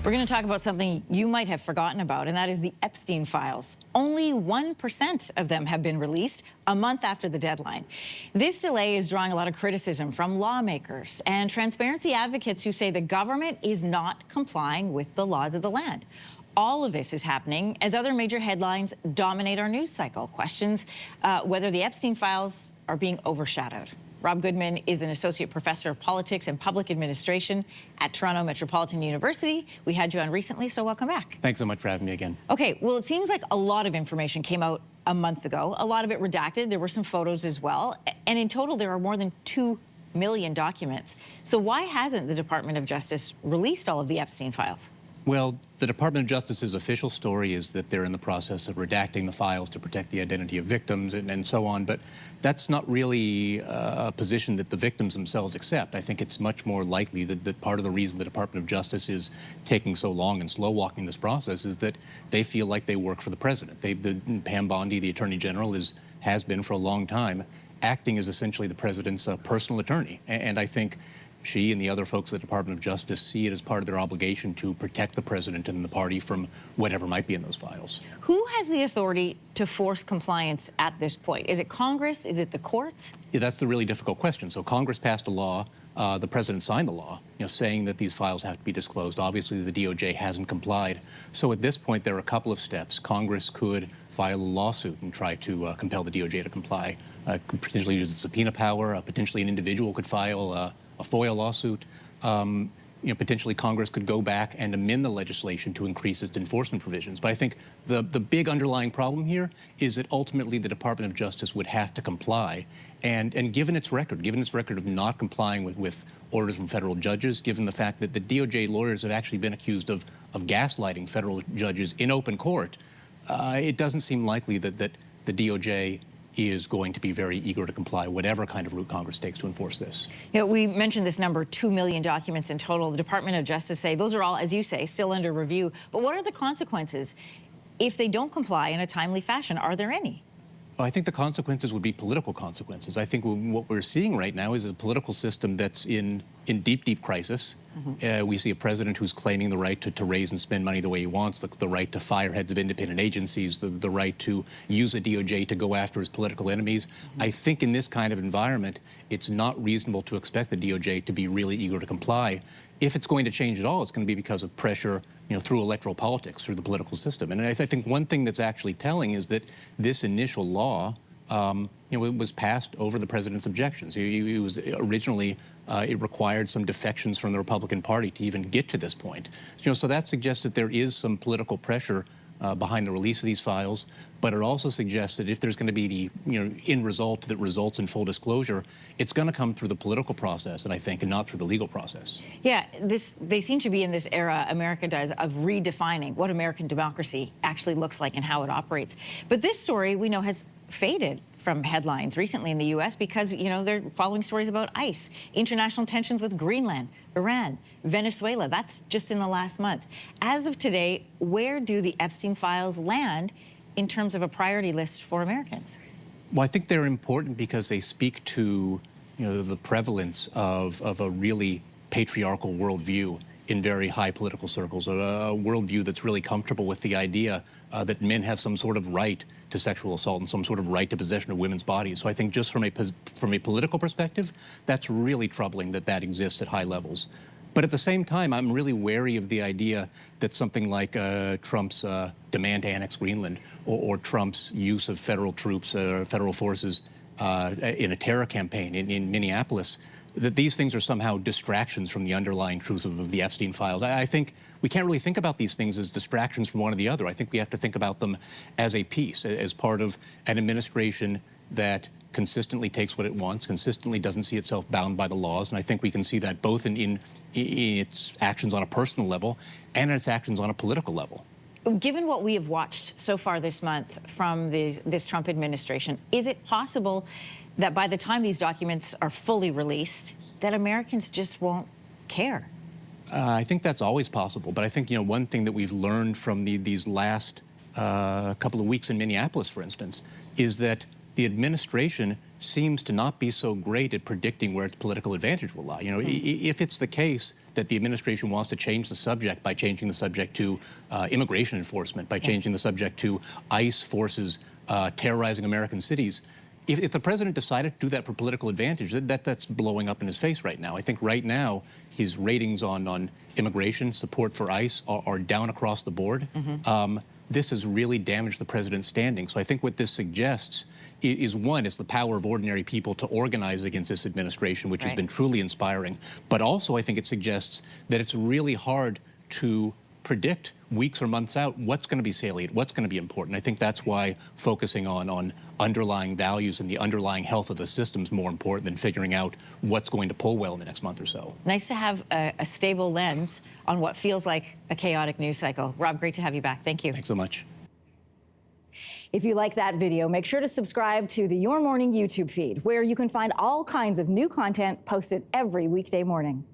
We're going to talk about something you might have forgotten about, and that is the Epstein files. Only 1% of them have been released a month after the deadline. This delay is drawing a lot of criticism from lawmakers and transparency advocates who say the government is not complying with the laws of the land. All of this is happening as other major headlines dominate our news cycle. Questions whether the Epstein files are being overshadowed. Rob Goodman is an associate professor of politics and public administration at Toronto Metropolitan University. We had you on recently, so welcome back. Thanks so much for having me again. Okay, well, it seems like a lot of information came out a month ago, a lot of it redacted. There were some photos as well. And in total, there are more than 2 million documents. So why hasn't the Department of Justice released all of the Epstein files? Well, the Department of Justice's official story is that they're in the process of redacting the files to protect the identity of victims and so on, but that's not really a position that the victims themselves accept. I think it's much more likely that part of the reason the Department of Justice is taking so long and slow-walking this process is that they feel like they work for the president. Pam Bondi, the Attorney General, has been for a long time acting as essentially the president's personal attorney, and I think she and the other folks at the Department of Justice see it as part of their obligation to protect the president and the party from whatever might be in those files. Who has the authority to force compliance at this point? Is it Congress? Is it the courts? Yeah, that's the really difficult question. So Congress passed a law. The president signed the law, saying that these files have to be disclosed. Obviously, the DOJ hasn't complied. So at this point, there are a couple of steps. Congress could file a lawsuit and try to compel the DOJ to comply. Could potentially use the subpoena power. Potentially, an individual could file a FOIA lawsuit. Potentially Congress could go back and amend the legislation to increase its enforcement provisions. But I think the big underlying problem here is that ultimately the Department of Justice would have to comply. And given its record of not complying with orders from federal judges, given the fact that the DOJ lawyers have actually been accused of gaslighting federal judges in open court, it doesn't seem likely that the DOJ is going to be very eager to comply, whatever kind of route Congress takes to enforce this. We mentioned this number, 2 million documents in total. The Department of Justice say those are all, as you say, still under review. But what are the consequences if they don't comply in a timely fashion? Are there any? Well, I think the consequences would be political consequences. I think what we're seeing right now is a political system that's in deep, deep crisis. We see a president who's claiming the right to raise and spend money the way he wants, the right to fire heads of independent agencies, the right to use a DOJ to go after his political enemies. I think in this kind of environment, it's not reasonable to expect the DOJ to be really eager to comply. If it's going to change at all, it's going to be because of pressure, through electoral politics, through the political system. And I think one thing that's actually telling is that this initial law, it was passed over the president's objections. It was originally, it required some defections from the Republican Party to even get to this point. So that suggests that there is some political pressure behind the release of these files, but it also suggests that if there's going to be the end result that results in full disclosure, it's going to come through the political process, and I think, and not through the legal process. Yeah, they seem to be in this era, America does, of redefining what American democracy actually looks like and how it operates. But this story, we know, has faded from headlines recently in the U.S. because, they're following stories about ICE, international tensions with Greenland, Iran, Venezuela. That's just in the last month. As of today, where do the Epstein files land in terms of a priority list for Americans? Well, I think they're important because they speak to, the prevalence of a really patriarchal worldview in very high political circles, a worldview that's really comfortable with the idea that men have some sort of right to sexual assault and some sort of right to possession of women's bodies. So I think just from a political perspective, that's really troubling that exists at high levels. But at the same time, I'm really wary of the idea that something like Trump's demand to annex Greenland or Trump's use of federal troops or federal forces in a terror campaign in Minneapolis, that these things are somehow distractions from the underlying truth of the Epstein files. I think we can't really think about these things as distractions from one or the other. I think we have to think about them as a piece, as part of an administration that consistently takes what it wants, consistently doesn't see itself bound by the laws. And I think we can see that both in its actions on a personal level and in its actions on a political level. Given what we have watched so far this month from this Trump administration, is it possible that by the time these documents are fully released, that Americans just won't care? I think that's always possible. But I think, one thing that we've learned from these last couple of weeks in Minneapolis, for instance, is that the administration seems to not be so great at predicting where its political advantage will lie. You know, if it's the case that the administration wants to change the subject by changing the subject to immigration enforcement, by changing the subject to ICE forces terrorizing American cities, if the president decided to do that for political advantage, that's blowing up in his face right now. I think right now his ratings on immigration, support for ICE are down across the board. This has really damaged the president's standing. So I think what this suggests is one, it's the power of ordinary people to organize against this administration, which has been truly inspiring. But also I think it suggests that it's really hard to predict weeks or months out what's going to be salient, what's going to be important. I think that's why focusing on underlying values and the underlying health of the system is more important than figuring out what's going to pull well in the next month or so. Nice to have a stable lens on what feels like a chaotic news cycle. Rob, great to have you back. Thank you. Thanks so much. If you like that video, make sure to subscribe to the Your Morning YouTube feed, where you can find all kinds of new content posted every weekday morning.